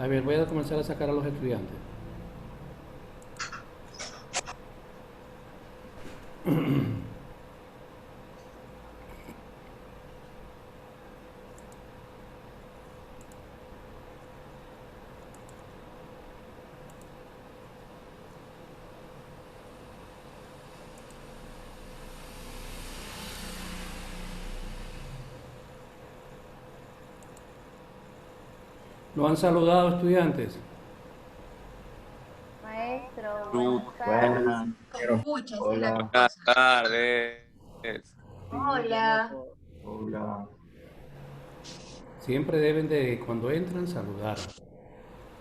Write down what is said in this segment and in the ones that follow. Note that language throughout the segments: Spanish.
A ver, voy a comenzar a sacar a los estudiantes. ¿Lo han saludado estudiantes? Maestro, Ruth, buenas tardes. buenas. Escucha, esa es la Hola, cosa. Buenas tardes. Sí, Hola. hola. Siempre deben de, cuando entran, saludar.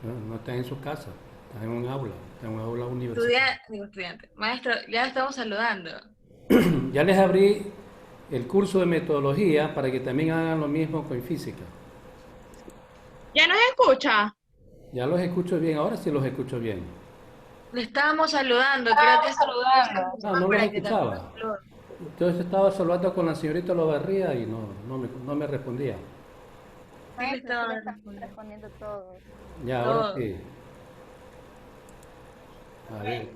No, no están en su casa, están en un aula, están en un aula universitaria. Estudiante. Maestro, ya estamos saludando. Ya les abrí el curso de metodología para que también hagan lo mismo con física. ¿Ya nos escucha? Ya los escucho bien, ahora sí los escucho bien. Le estábamos saludando, creo que es No, no los para que también nos escuchaba. salude. Entonces estaba saludando con la señorita Lovarría y no me respondía. Sí, le Maestro, sí le estaba estamos respondiendo. respondiendo todos. Ya, ahora Todo. sí. A ver.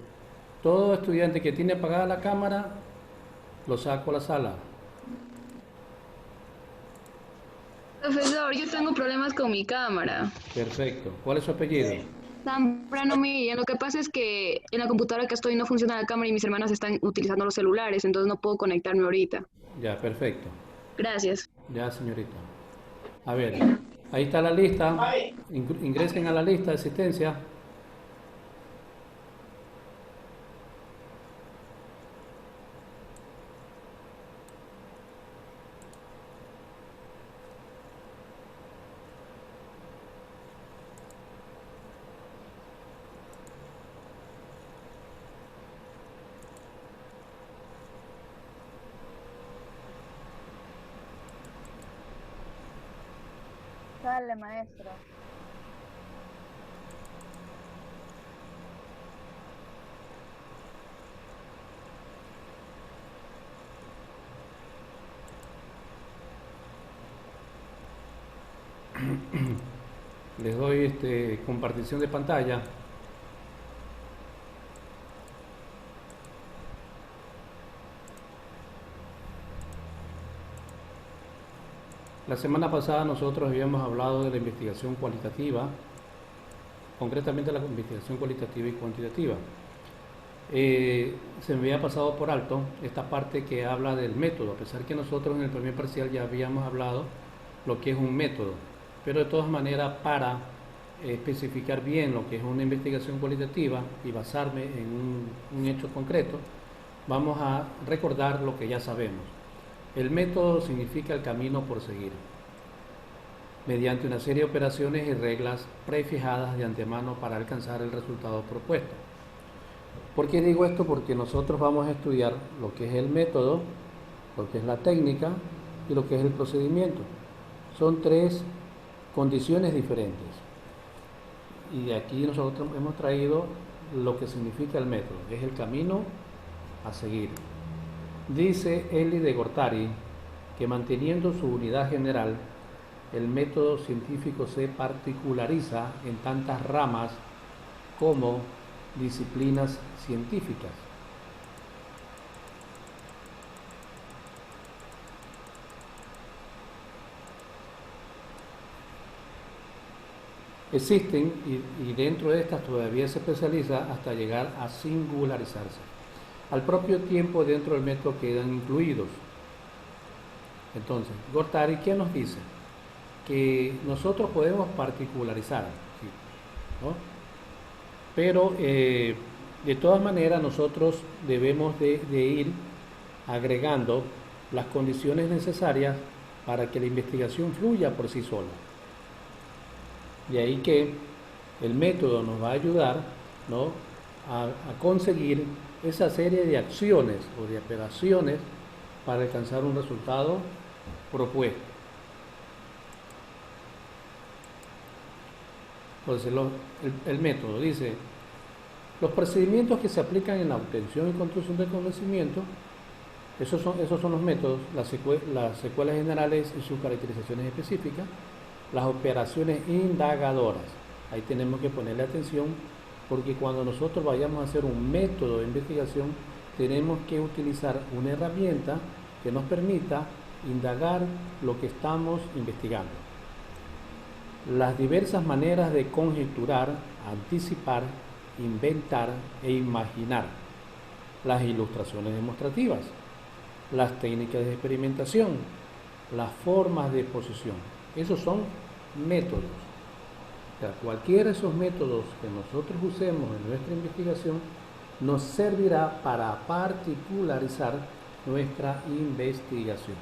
Todo estudiante que tiene apagada la cámara, lo saco a la sala. Profesor, yo tengo problemas con mi cámara. Perfecto. ¿Cuál es su apellido? Zambrano Milla, lo que pasa es que en la computadora que estoy no funciona la cámara y mis hermanas están utilizando los celulares, entonces no puedo conectarme ahorita. Ya, perfecto. Gracias. Ya, señorita. A ver, ahí está la lista. Ingresen a la lista de asistencia. Sale, maestro. Les doy compartición de pantalla. La semana pasada nosotros habíamos hablado de la investigación cualitativa, concretamente la investigación cualitativa y cuantitativa. Se me había pasado por alto esta parte que habla del método, a pesar que nosotros en el primer parcial ya habíamos hablado lo que es un método, pero de todas maneras para especificar bien lo que es una investigación cualitativa y basarme en un hecho concreto, vamos a recordar lo que ya sabemos. El método significa el camino por seguir, mediante una serie de operaciones y reglas prefijadas de antemano para alcanzar el resultado propuesto. ¿Por qué digo esto? Porque nosotros vamos a estudiar lo que es el método, lo que es la técnica y lo que es el procedimiento. Son tres condiciones diferentes. Y aquí nosotros hemos traído lo que significa el método, es el camino a seguir. Dice Elie de Gortari que manteniendo su unidad general, el método científico se particulariza en tantas ramas como disciplinas científicas. Existen y dentro de estas todavía se especializa hasta llegar a singularizarse. Al propio tiempo dentro del método quedan incluidos. Entonces, Gortari, ¿qué nos dice? Que nosotros podemos particularizar, ¿sí? ¿No? Pero de todas maneras nosotros debemos de ir agregando las condiciones necesarias para que la investigación fluya por sí sola. De ahí que el método nos va a ayudar, ¿no?, a conseguir esa serie de acciones o de operaciones para alcanzar un resultado propuesto. Entonces, el método dice, los procedimientos que se aplican en la obtención y construcción del conocimiento, esos son los métodos, las secuelas generales y sus caracterizaciones específicas, las operaciones indagadoras. Ahí tenemos que ponerle atención porque cuando nosotros vayamos a hacer un método de investigación, tenemos que utilizar una herramienta que nos permita indagar lo que estamos investigando. Las diversas maneras de conjeturar, anticipar, inventar e imaginar. Las ilustraciones demostrativas, las técnicas de experimentación, las formas de exposición. Esos son métodos. O sea, cualquiera de esos métodos que nosotros usemos en nuestra investigación nos servirá para particularizar nuestra investigación.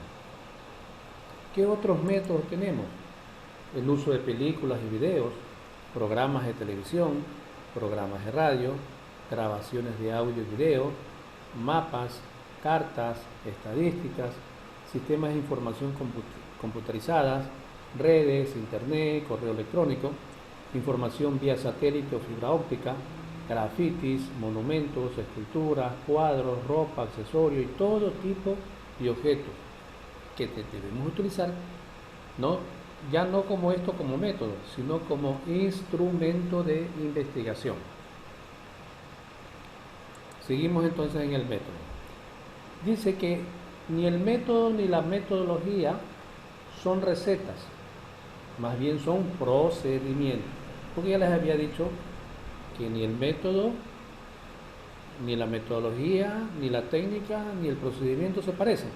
¿Qué otros métodos tenemos? El uso de películas y videos, programas de televisión, programas de radio, grabaciones de audio y video, mapas, cartas, estadísticas, sistemas de información computarizadas, redes, internet, correo electrónico, información vía satélite o fibra óptica, grafitis, monumentos, esculturas, cuadros, ropa, accesorios y todo tipo de objetos que debemos utilizar, ya no como esto como método, sino como instrumento de investigación. Seguimos entonces en el método. Dice que ni el método ni la metodología son recetas, más bien son procedimientos. Porque ya les había dicho que ni el método, ni la metodología, ni la técnica, ni el procedimiento se parecen,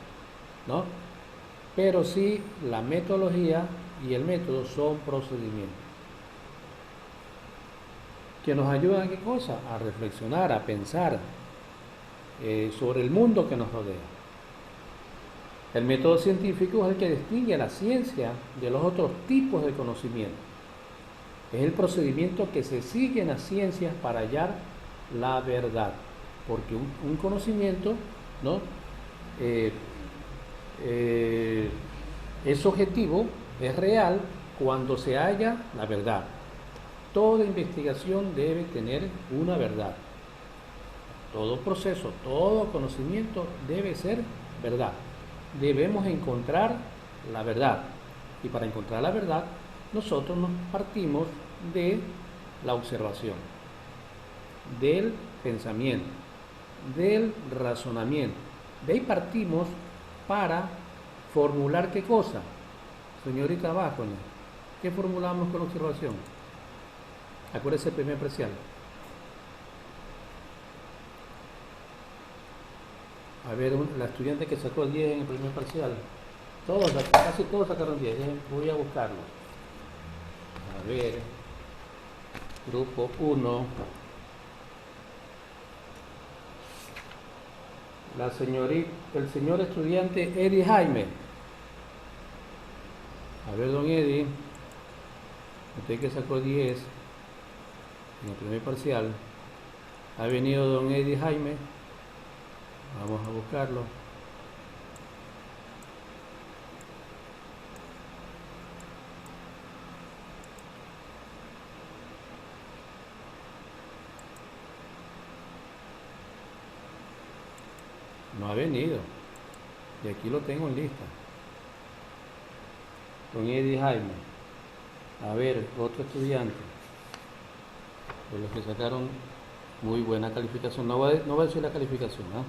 ¿no? Pero sí la metodología y el método son procedimientos que nos ayudan a qué cosa, a reflexionar, a pensar sobre el mundo que nos rodea. El método científico es el que distingue la ciencia de los otros tipos de conocimiento. Es el procedimiento que se sigue en las ciencias para hallar la verdad, porque un conocimiento, ¿no? Es objetivo, es real cuando se halla la verdad. Toda investigación debe tener una verdad. Todo proceso, todo conocimiento debe ser verdad. Debemos encontrar la verdad. Y para encontrar la verdad, nosotros nos partimos de la observación, del pensamiento, del razonamiento. De ahí partimos para formular ¿qué cosa? Señorita Bácona, ¿qué formulamos con la observación? Acuérdese el primer parcial. A ver, la estudiante que sacó 10 en el primer parcial. Casi todos sacaron 10. Voy a buscarlo. A ver. Grupo 1. El señor estudiante Eddie Jaime. A ver, don Eddie. Usted que sacó 10 en el primer parcial. Ha venido don Eddie Jaime. Vamos a buscarlo. No ha venido. Y aquí lo tengo en lista. Don Eddie Jaime. A ver, otro estudiante. De los que sacaron muy buena calificación. No va a decir la calificación, ¿ah?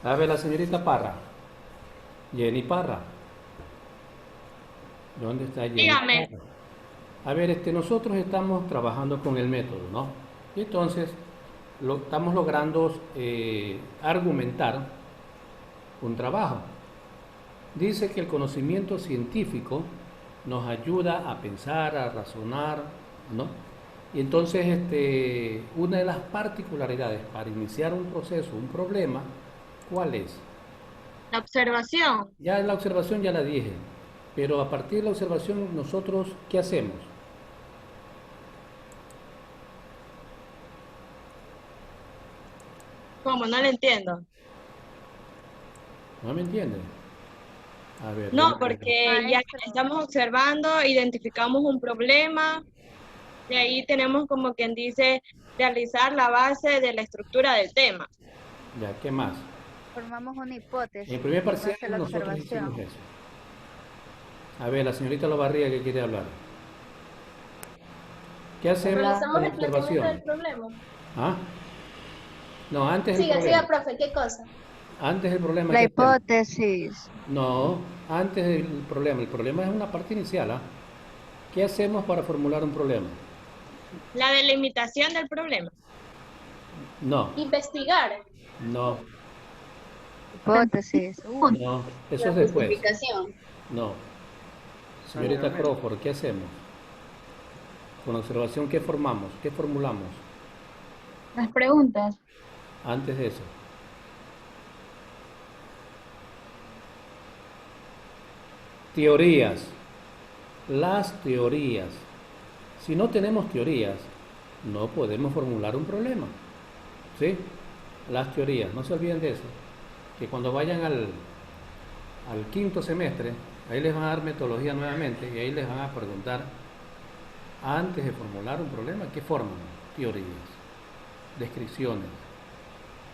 A ver, la señorita Parra. Jenny Parra. ¿Dónde está Jenny? Dígame. Parra? A ver, nosotros estamos trabajando con el método, ¿no? Y entonces estamos logrando argumentar un trabajo. Dice que el conocimiento científico nos ayuda a pensar, a razonar, ¿no? Y entonces una de las particularidades para iniciar un proceso, un problema, ¿cuál es? La observación. Ya la observación ya la dije, pero a partir de la observación nosotros, ¿qué hacemos? ¿Cómo? No lo entiendo. ¿No me entiende? A ver, No, porque ya Maestro. estamos observando, identificamos un problema, y ahí tenemos como quien dice realizar la base de la estructura del tema. ya, ¿qué más? Formamos una En el hipótesis primer en parcial base a la nosotros hicimos observación. eso. A ver, la señorita Lobarría que quiere hablar. ¿Qué hacemos Realizamos con la el planteamiento observación? del problema. ¿Ah? No, antes el Siga, siga, problema. profe, ¿qué cosa? Antes el problema, La ¿qué hacemos? hipótesis. No, antes del problema. El problema es una parte inicial, ¿ah? ¿Qué hacemos para formular un problema? La delimitación del problema. No, Investigar. no, Hipótesis. no. Eso La es después. justificación. No. Señorita Crawford, ¿qué hacemos? Con la observación, ¿qué formamos? ¿Qué formulamos? Las preguntas. Antes de eso. Teorías. Las teorías. Si no tenemos teorías, no podemos formular un problema. ¿Sí? Las teorías. No se olviden de eso. Que cuando vayan al quinto semestre, ahí les van a dar metodología nuevamente y ahí les van a preguntar, antes de formular un problema, ¿qué forman? Teorías, descripciones,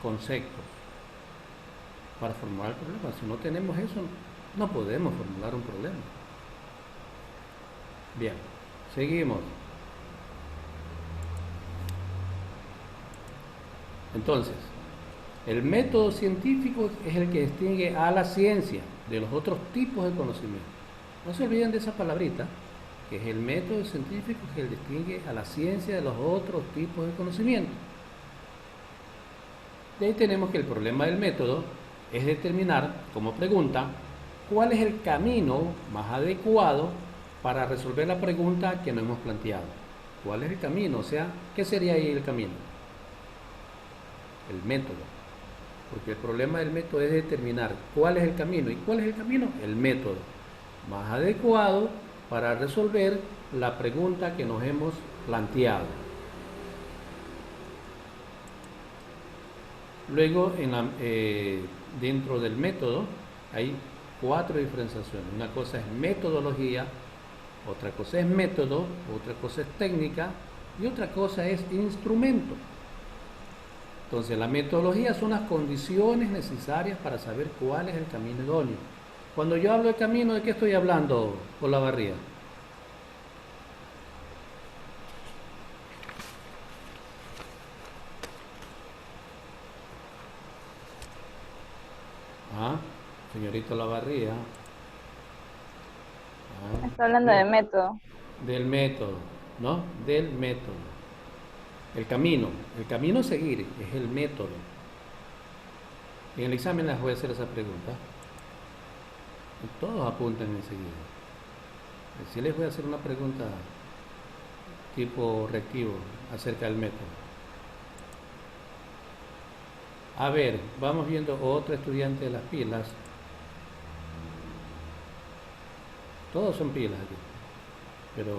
conceptos para formular el problema. Si no tenemos eso, no podemos formular un problema. Bien, seguimos. Entonces, el método científico es el que distingue a la ciencia de los otros tipos de conocimiento. No se olviden de esa palabrita, que es el método científico que distingue a la ciencia de los otros tipos de conocimiento. De ahí tenemos que el problema del método es determinar, como pregunta, cuál es el camino más adecuado para resolver la pregunta que nos hemos planteado. ¿Cuál es el camino? O sea, ¿qué sería ahí el camino? El método. Porque el problema del método es determinar cuál es el camino. ¿Y cuál es el camino? El método más adecuado para resolver la pregunta que nos hemos planteado. Luego, dentro del método hay 4 diferenciaciones. Una cosa es metodología, otra cosa es método, otra cosa es técnica y otra cosa es instrumento. Entonces, la metodología son las condiciones necesarias para saber cuál es el camino idóneo. Cuando yo hablo de camino, ¿de qué estoy hablando, Olavarría? Ah, señorita Olavarría. Ah, Está hablando de método. del método, ¿no? Del método. El camino a seguir es el método. En el examen les voy a hacer esa pregunta. Y todos apuntan enseguida. Si les voy a hacer una pregunta tipo reactivo acerca del método. A ver, vamos viendo otro estudiante de las pilas. Todos son pilas aquí. Pero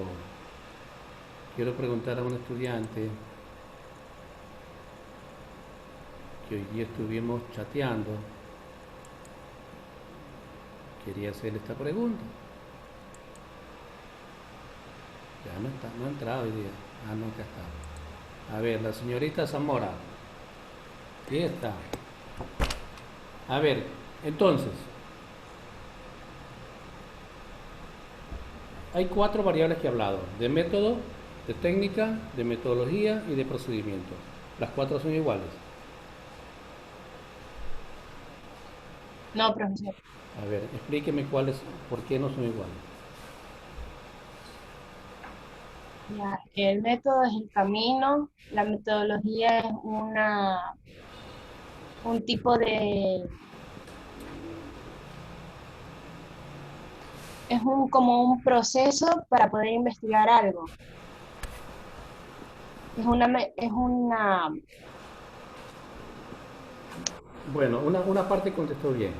quiero preguntar a un estudiante que hoy día estuvimos chateando. Quería hacerle esta pregunta. Ya no está, no ha entrado hoy día. Ah, no, acá está. A ver, la señorita Zamora. Aquí está. A ver, entonces, hay 4 variables que he hablado, de método, de técnica, de metodología y de procedimiento. Las 4 son iguales. No, profesor. A ver, explíqueme cuáles, por qué no son iguales. Ya, el método es el camino, la metodología es un tipo como un proceso para poder investigar algo. Es una, Bueno, una parte contestó bien,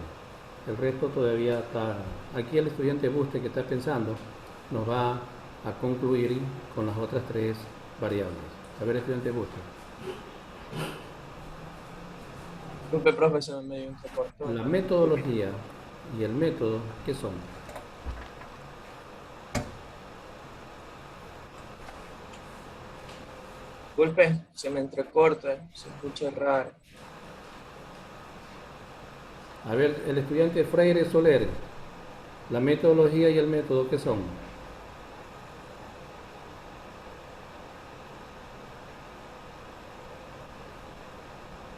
el resto todavía está. Aquí el estudiante Buste que está pensando nos va a concluir con las otras 3 variables. A ver, estudiante Buste. Disculpe, profesor, me entrecortó. La metodología y el método, ¿qué son? Disculpe, se me entrecorta, se escucha raro. A ver, el estudiante Freire Soler, la metodología y el método, ¿qué son?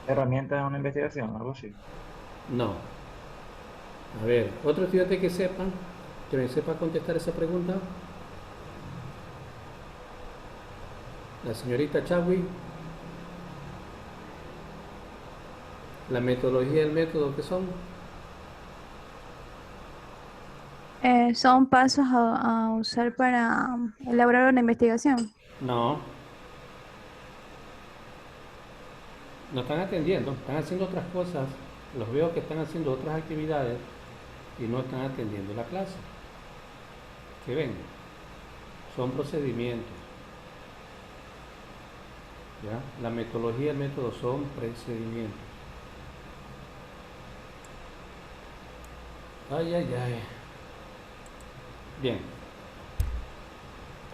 Herramientas de una investigación, algo así. No. A ver, otro estudiante que me sepa contestar esa pregunta. La señorita Chagui. La metodología y el método, ¿qué son? Son pasos a usar para elaborar una investigación. No. No están atendiendo, están haciendo otras cosas. Los veo que están haciendo otras actividades y no están atendiendo la clase. ¿Qué ven? Son procedimientos. ¿Ya? La metodología y el método son procedimientos. Ay, ay, ay. Bien.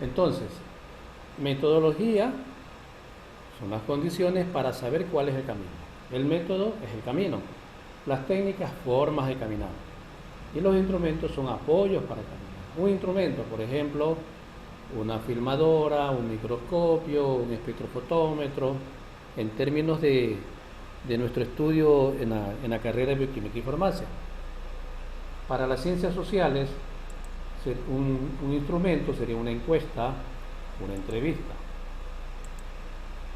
Entonces, metodología son las condiciones para saber cuál es el camino. El método es el camino. Las técnicas, formas de caminar. Y los instrumentos son apoyos para caminar. Un instrumento, por ejemplo, una filmadora, un microscopio, un espectrofotómetro, en términos de nuestro estudio en la carrera de bioquímica y farmacia. Para las ciencias sociales, un instrumento sería una encuesta, una entrevista,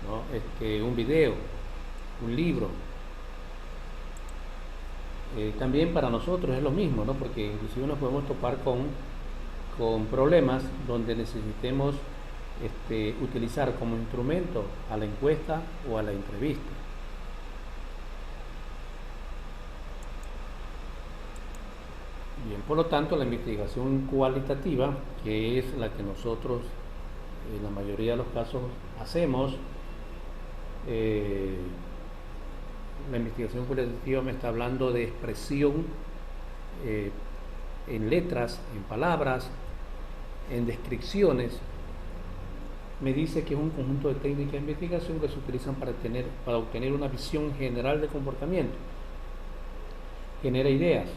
¿no? Un video, un libro. También para nosotros es lo mismo, ¿no? Porque inclusive nos podemos topar con problemas donde necesitemos utilizar como instrumento a la encuesta o a la entrevista. Bien, por lo tanto, la investigación cualitativa, que es la que nosotros en la mayoría de los casos hacemos, la investigación cualitativa me está hablando de expresión en letras, en palabras, en descripciones. Me dice que es un conjunto de técnicas de investigación que se utilizan para obtener una visión general de comportamiento. Genera ideas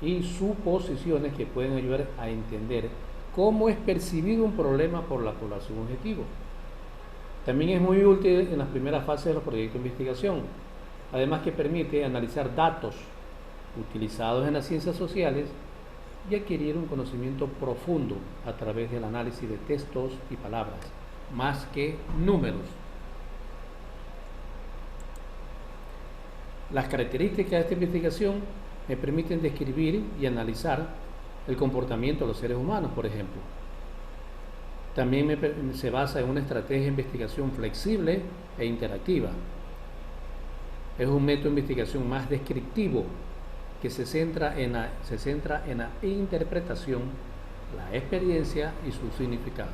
y suposiciones que pueden ayudar a entender cómo es percibido un problema por la población objetivo. También es muy útil en las primeras fases de los proyectos de investigación, además que permite analizar datos utilizados en las ciencias sociales y adquirir un conocimiento profundo a través del análisis de textos y palabras, más que números. Las características de esta investigación me permiten describir y analizar el comportamiento de los seres humanos, por ejemplo. También se basa en una estrategia de investigación flexible e interactiva. Es un método de investigación más descriptivo que se centra en la interpretación, la experiencia y su significado.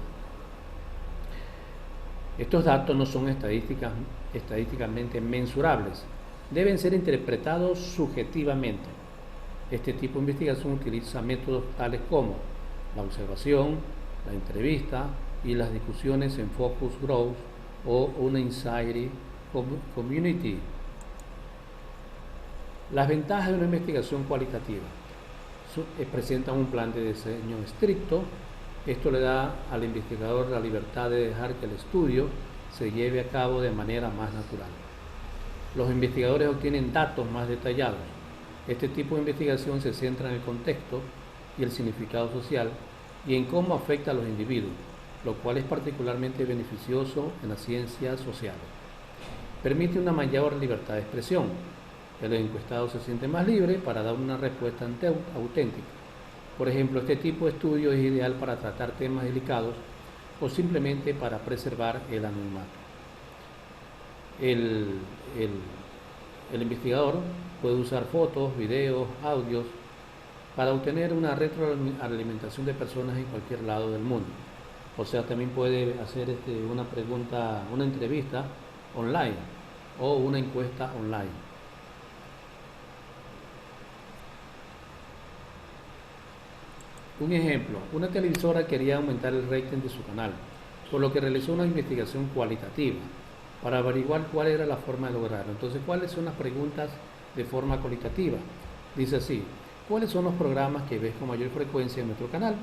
Estos datos no son estadísticamente mensurables, deben ser interpretados subjetivamente. Este tipo de investigación utiliza métodos tales como la observación, la entrevista y las discusiones en focus groups o una insight community. Las ventajas de una investigación cualitativa presentan un plan de diseño estricto. Esto le da al investigador la libertad de dejar que el estudio se lleve a cabo de manera más natural. Los investigadores obtienen datos más detallados. Este tipo de investigación se centra en el contexto y el significado social y en cómo afecta a los individuos, lo cual es particularmente beneficioso en las ciencias sociales. Permite una mayor libertad de expresión. El encuestado se siente más libre para dar una respuesta auténtica. Por ejemplo, este tipo de estudio es ideal para tratar temas delicados o simplemente para preservar el anonimato. El investigador puede usar fotos, videos, audios para obtener una retroalimentación de personas en cualquier lado del mundo. O sea, también puede hacer una entrevista online o una encuesta online. Un ejemplo, una televisora quería aumentar el rating de su canal, por lo que realizó una investigación cualitativa para averiguar cuál era la forma de lograrlo. Entonces, ¿cuáles son las preguntas de forma cualitativa? Dice así: ¿cuáles son los programas que ves con mayor frecuencia en nuestro canal?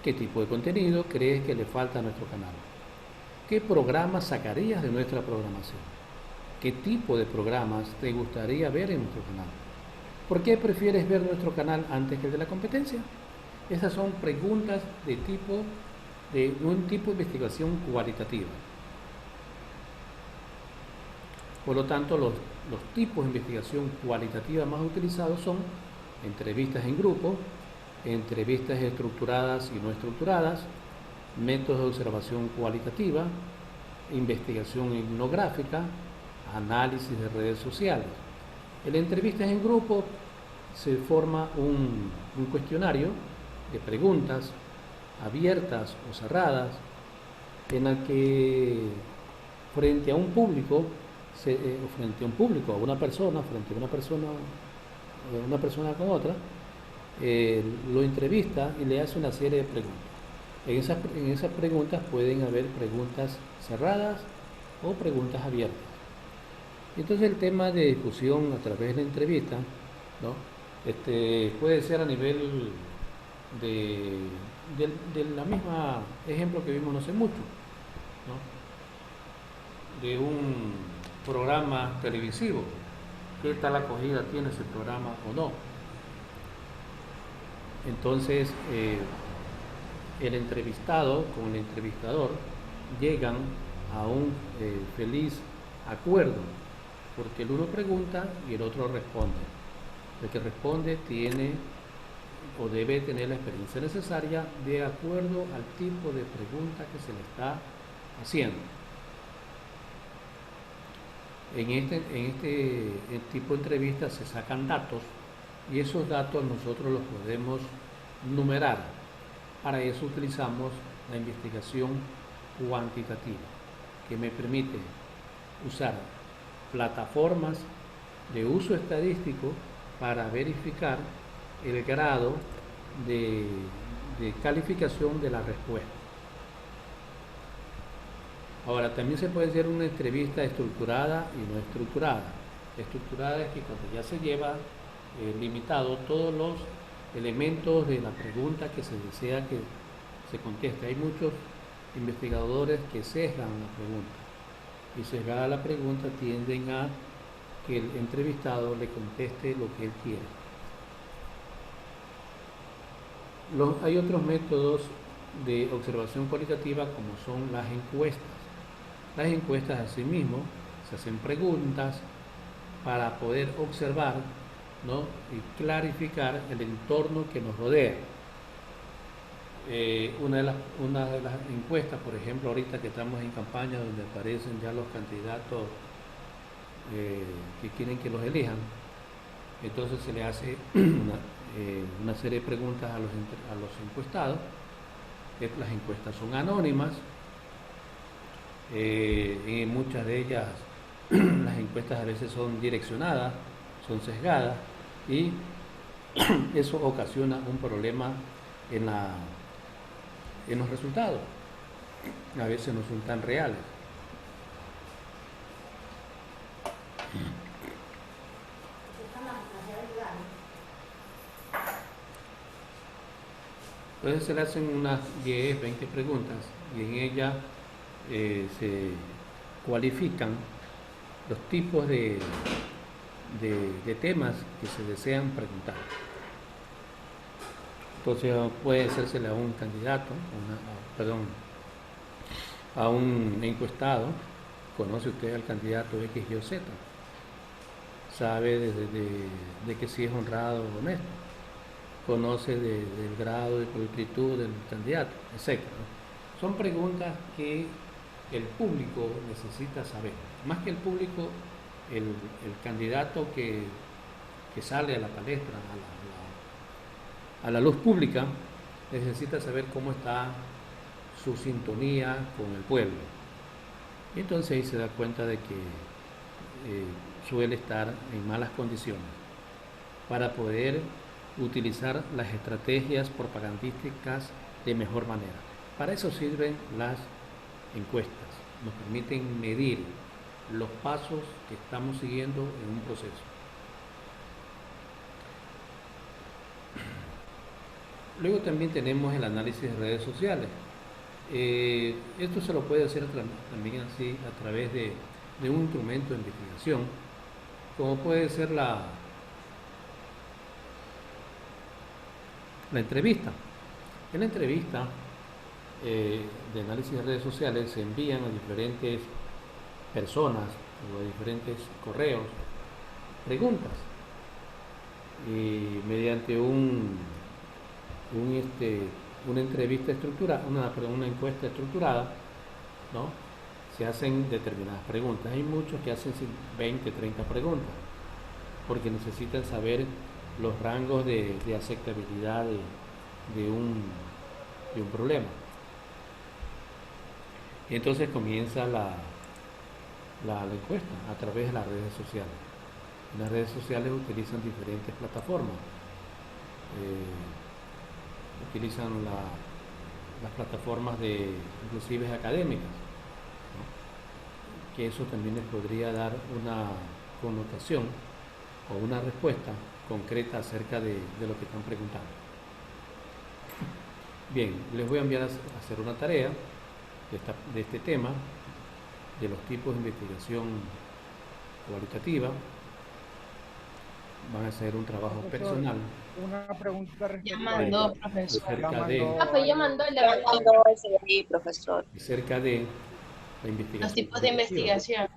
¿Qué tipo de contenido crees que le falta a nuestro canal? ¿Qué programas sacarías de nuestra programación? ¿Qué tipo de programas te gustaría ver en nuestro canal? ¿Por qué prefieres ver nuestro canal antes que el de la competencia? Esas son preguntas de un tipo de investigación cualitativa. Por lo tanto, los tipos de investigación cualitativa más utilizados son entrevistas en grupo, entrevistas estructuradas y no estructuradas, métodos de observación cualitativa, investigación etnográfica, análisis de redes sociales. En entrevistas en grupo se forma un cuestionario de preguntas abiertas o cerradas, en la que frente a un público, a una persona con otra, lo entrevista y le hace una serie de preguntas. En esas preguntas pueden haber preguntas cerradas o preguntas abiertas. Entonces el tema de discusión a través de la entrevista, ¿no? Puede ser a nivel de la misma ejemplo que vimos no hace mucho, ¿no? De un programa televisivo. ¿Qué tal acogida tiene ese programa o no? Entonces, el entrevistado con el entrevistador llegan a un feliz acuerdo, porque el uno pregunta y el otro responde. El que responde tiene o debe tener la experiencia necesaria de acuerdo al tipo de pregunta que se le está haciendo. En este tipo de entrevistas se sacan datos y esos datos nosotros los podemos numerar. Para eso utilizamos la investigación cuantitativa, que me permite usar plataformas de uso estadístico para verificar el grado de calificación de la respuesta. Ahora, también se puede hacer una entrevista estructurada y no estructurada. Estructurada es que cuando ya se lleva limitado todos los elementos de la pregunta que se desea que se conteste. Hay muchos investigadores que sesgan la pregunta, y sesgada la pregunta tienden a que el entrevistado le conteste lo que él quiere. Hay otros métodos de observación cualitativa, como son las encuestas. Las encuestas, asimismo, se hacen preguntas para poder observar, ¿no?, y clarificar el entorno que nos rodea. Una de las encuestas, por ejemplo, ahorita que estamos en campaña, donde aparecen ya los candidatos que quieren que los elijan, entonces se le hace una serie de preguntas a los encuestados. Las encuestas son anónimas, en muchas de ellas las encuestas a veces son direccionadas, son sesgadas, y eso ocasiona un problema en los resultados. A veces no son tan reales. Entonces se le hacen unas 10, 20 preguntas y en ellas se cualifican los tipos de temas que se desean preguntar. Entonces puede hacérsele a un candidato, a un encuestado: ¿conoce usted al candidato X, Y o Z? ¿Sabe de que si es honrado o honesto? ¿Conoce del grado de pulcritud del candidato? Etcétera. Son preguntas que el público necesita saber. Más que el público, el candidato que sale a la palestra, a la luz pública, necesita saber cómo está su sintonía con el pueblo. Y entonces ahí se da cuenta de que suele estar en malas condiciones para poder utilizar las estrategias propagandísticas de mejor manera. Para eso sirven las encuestas. Nos permiten medir los pasos que estamos siguiendo en un proceso. Luego también tenemos el análisis de redes sociales. Esto se lo puede hacer también así a través de un instrumento de investigación, como puede ser la entrevista. En la entrevista de análisis de redes sociales se envían a diferentes personas o a diferentes correos preguntas y mediante una entrevista estructurada, una encuesta estructurada, ¿no? Se hacen determinadas preguntas. Hay muchos que hacen 20, 30 preguntas porque necesitan saber los rangos de aceptabilidad de un problema. Y entonces comienza la encuesta a través de las redes sociales. En las redes sociales utilizan diferentes plataformas. Utilizan las plataformas inclusive académicas, ¿no? Que eso también les podría dar una connotación o una respuesta concreta acerca de lo que están preguntando. Bien, les voy a enviar a hacer una tarea de este tema, de los tipos de investigación cualitativa. Van a hacer un trabajo personal. Una pregunta Ya mandó, profesor. Acerca de, Ya mandó el de Sí, profesor. acerca de la investigación. los tipos de investigación.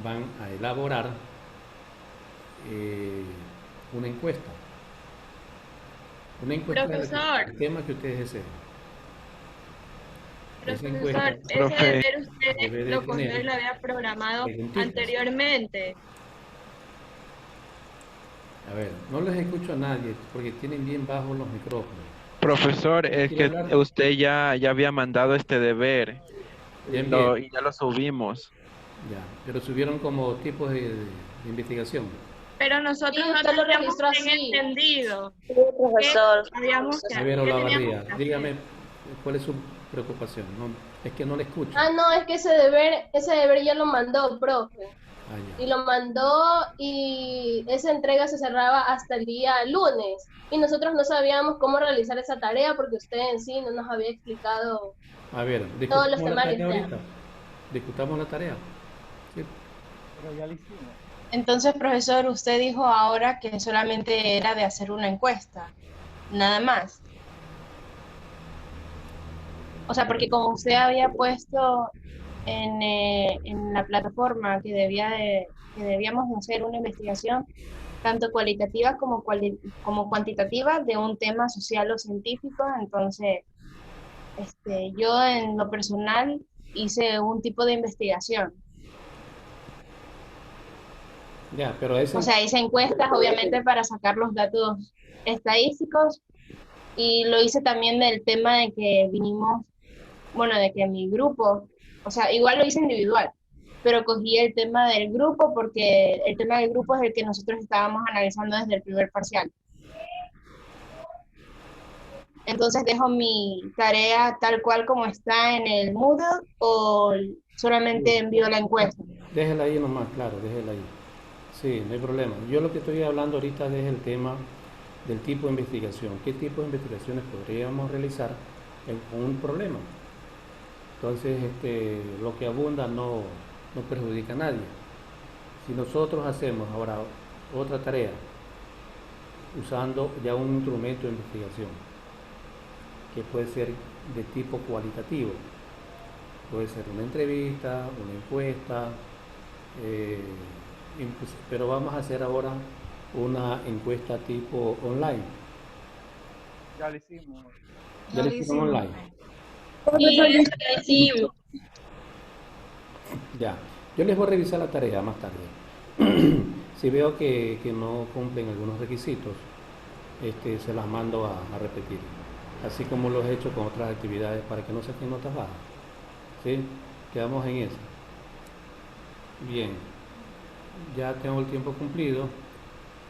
Van a elaborar una encuesta. Una encuesta Profesor. del tema que ustedes deseen. Esa Profesor, encuesta ese deber debe usted de lo que tener usted le había programado preguntitas. anteriormente. A ver, no les escucho a nadie porque tienen bien bajos los micrófonos. Profesor, es ¿Quiere que hablar? usted ya había mandado este deber Ya y ya lo subimos. Ya, pero subieron como tipos de investigación. Pero nosotros Sí, no usted lo teníamos registró bien así. entendido. Sí, profesor. ¿Qué habíamos que- A ver, qué Olavarría, teníamos que hacer? dígame cuál es su preocupación. No, es que no le escucho. Ah, no, es que ese deber ya lo mandó, profe. Ah, ya. Y lo mandó y esa entrega se cerraba hasta el día lunes. Y nosotros no sabíamos cómo realizar esa tarea porque usted en sí no nos había explicado. A ver, Todos los discutamos la temarios tarea ya. ahorita. Discutamos la tarea. Sí. Pero ya lo hicimos. Entonces, profesor, usted dijo ahora que solamente era de hacer una encuesta, nada más. O sea, porque como usted había puesto en la plataforma que debíamos hacer una investigación tanto cualitativa como cuantitativa de un tema social o científico, entonces yo en lo personal hice un tipo de investigación. Ya, pero esa O sea, hice encuestas obviamente para sacar los datos estadísticos y lo hice también del tema de que de que mi grupo, o sea, igual lo hice individual, pero cogí el tema del grupo porque el tema del grupo es el que nosotros estábamos analizando desde el primer parcial. Entonces dejo mi tarea tal cual como está en el Moodle o solamente envío la encuesta. déjela ahí nomás, claro, déjela ahí. Sí, no hay problema. Yo lo que estoy hablando ahorita es el tema del tipo de investigación. ¿Qué tipo de investigaciones podríamos realizar con un problema? Entonces, lo que abunda no perjudica a nadie. Si nosotros hacemos ahora otra tarea usando ya un instrumento de investigación que puede ser de tipo cualitativo, puede ser una entrevista, una encuesta, pero vamos a hacer ahora una encuesta tipo online. Ya lo hicimos. Ya lo hicimos online. Sí, Ya, yo les voy a revisar la tarea más tarde. Si veo que no cumplen algunos requisitos, se las mando a repetir. Así como lo he hecho con otras actividades para que no saquen notas bajas. ¿Sí? Quedamos en eso. Bien, ya tengo el tiempo cumplido.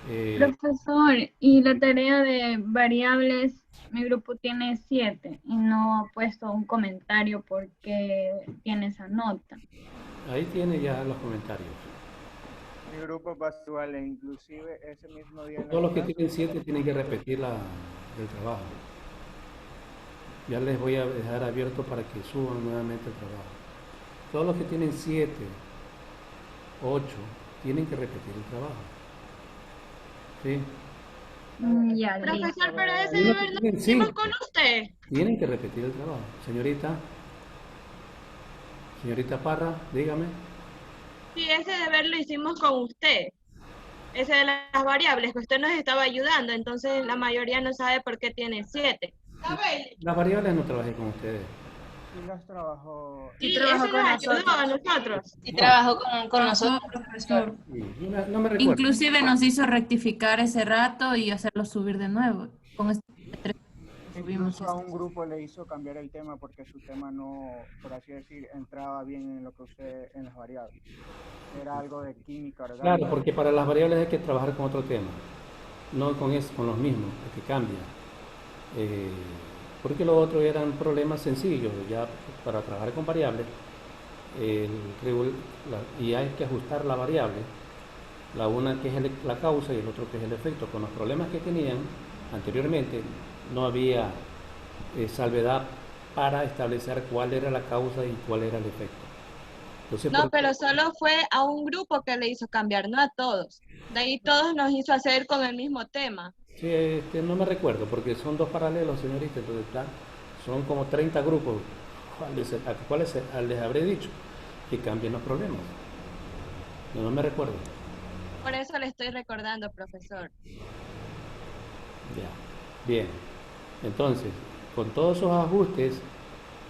Eh, Profesor, y la tarea de variables, mi grupo tiene 7 y no ha puesto un comentario porque tiene esa nota. ahí tiene ya los comentarios. Mi grupo es igual, e inclusive ese mismo día en Todos la los que clase. tienen 7 tienen que repetir el trabajo. Ya les voy a dejar abierto para que suban nuevamente el trabajo. Todos los que tienen 7, 8, tienen que repetir el trabajo. ¿Sí? Ya, listo. Profesor, pero ese Y los que deber no lo tienen hicimos 5, con usted. tienen que repetir el trabajo. Señorita Parra, dígame. Sí, ese deber lo hicimos con usted. Ese de las variables que usted nos estaba ayudando, entonces la mayoría no sabe por qué tiene 7. Las variables no trabajé con ustedes. Sí las trabajó. Sí, eso nos ayudó a nosotros. Sí, trabajó con No, nosotros. profesor. No me recuerdo. Inclusive nos hizo rectificar ese rato y hacerlo subir de nuevo. Con este 3 subimos Incluso a un grupo le hizo cambiar el tema porque su tema no, por así decir, entraba bien en lo que usted, en las variables. Era algo de química orgánica. Claro, porque para las variables hay que trabajar con otro tema, no con los mismos, es que cambia. Porque lo otro eran problemas sencillos, ya para trabajar con variables, y hay que ajustar la variable, la una que es la causa y el otro que es el efecto. Con los problemas que tenían anteriormente, no había salvedad para establecer cuál era la causa y cuál era el efecto. Entonces, No, pero solo fue a un grupo que le hizo cambiar, no a todos. De ahí todos nos hizo hacer con el mismo tema. Sí, no me recuerdo, porque son 2 paralelos, señorita, entonces son como 30 grupos, a cuáles les habré dicho que cambien los problemas. No me recuerdo. Por eso le estoy recordando, profesor. Ya, bien. Entonces, con todos esos ajustes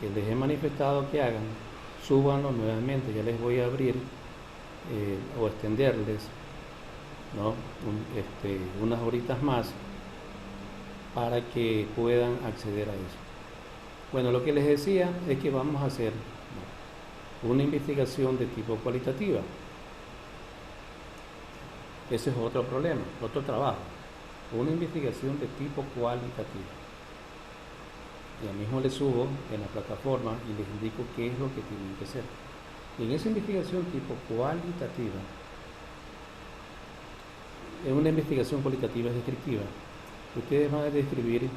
que les he manifestado que hagan, súbanlos nuevamente. Ya les voy a abrir o extenderles, ¿no? Unas horitas más para que puedan acceder a eso. Bueno, lo que les decía es que vamos a hacer una investigación de tipo cualitativa. Ese es otro problema, otro trabajo. Una investigación de tipo cualitativa. Ya mismo les subo en la plataforma y les indico qué es lo que tienen que hacer. Y en esa investigación tipo cualitativa, en una investigación cualitativa descriptiva, ustedes van a describir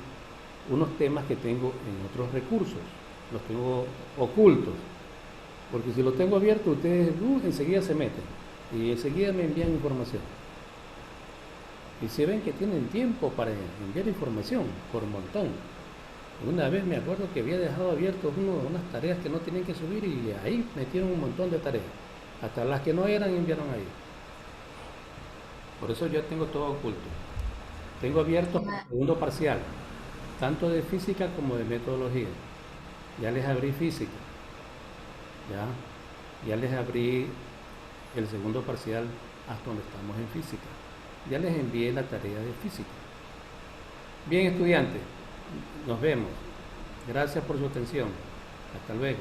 unos temas que tengo en otros recursos, los tengo ocultos, porque si los tengo abiertos ustedes enseguida se meten y enseguida me envían información. Y se ven que tienen tiempo para enviar información por un montón. Una vez me acuerdo que había dejado abiertos unas tareas que no tenían que subir y ahí metieron un montón de tareas. Hasta las que no eran enviaron ahí. Por eso yo tengo todo oculto. Tengo abierto el segundo parcial, tanto de física como de metodología. Ya les abrí física. Ya les abrí el segundo parcial hasta donde estamos en física. Ya les envié la tarea de física. Bien, estudiantes, nos vemos. Gracias por su atención. Hasta luego.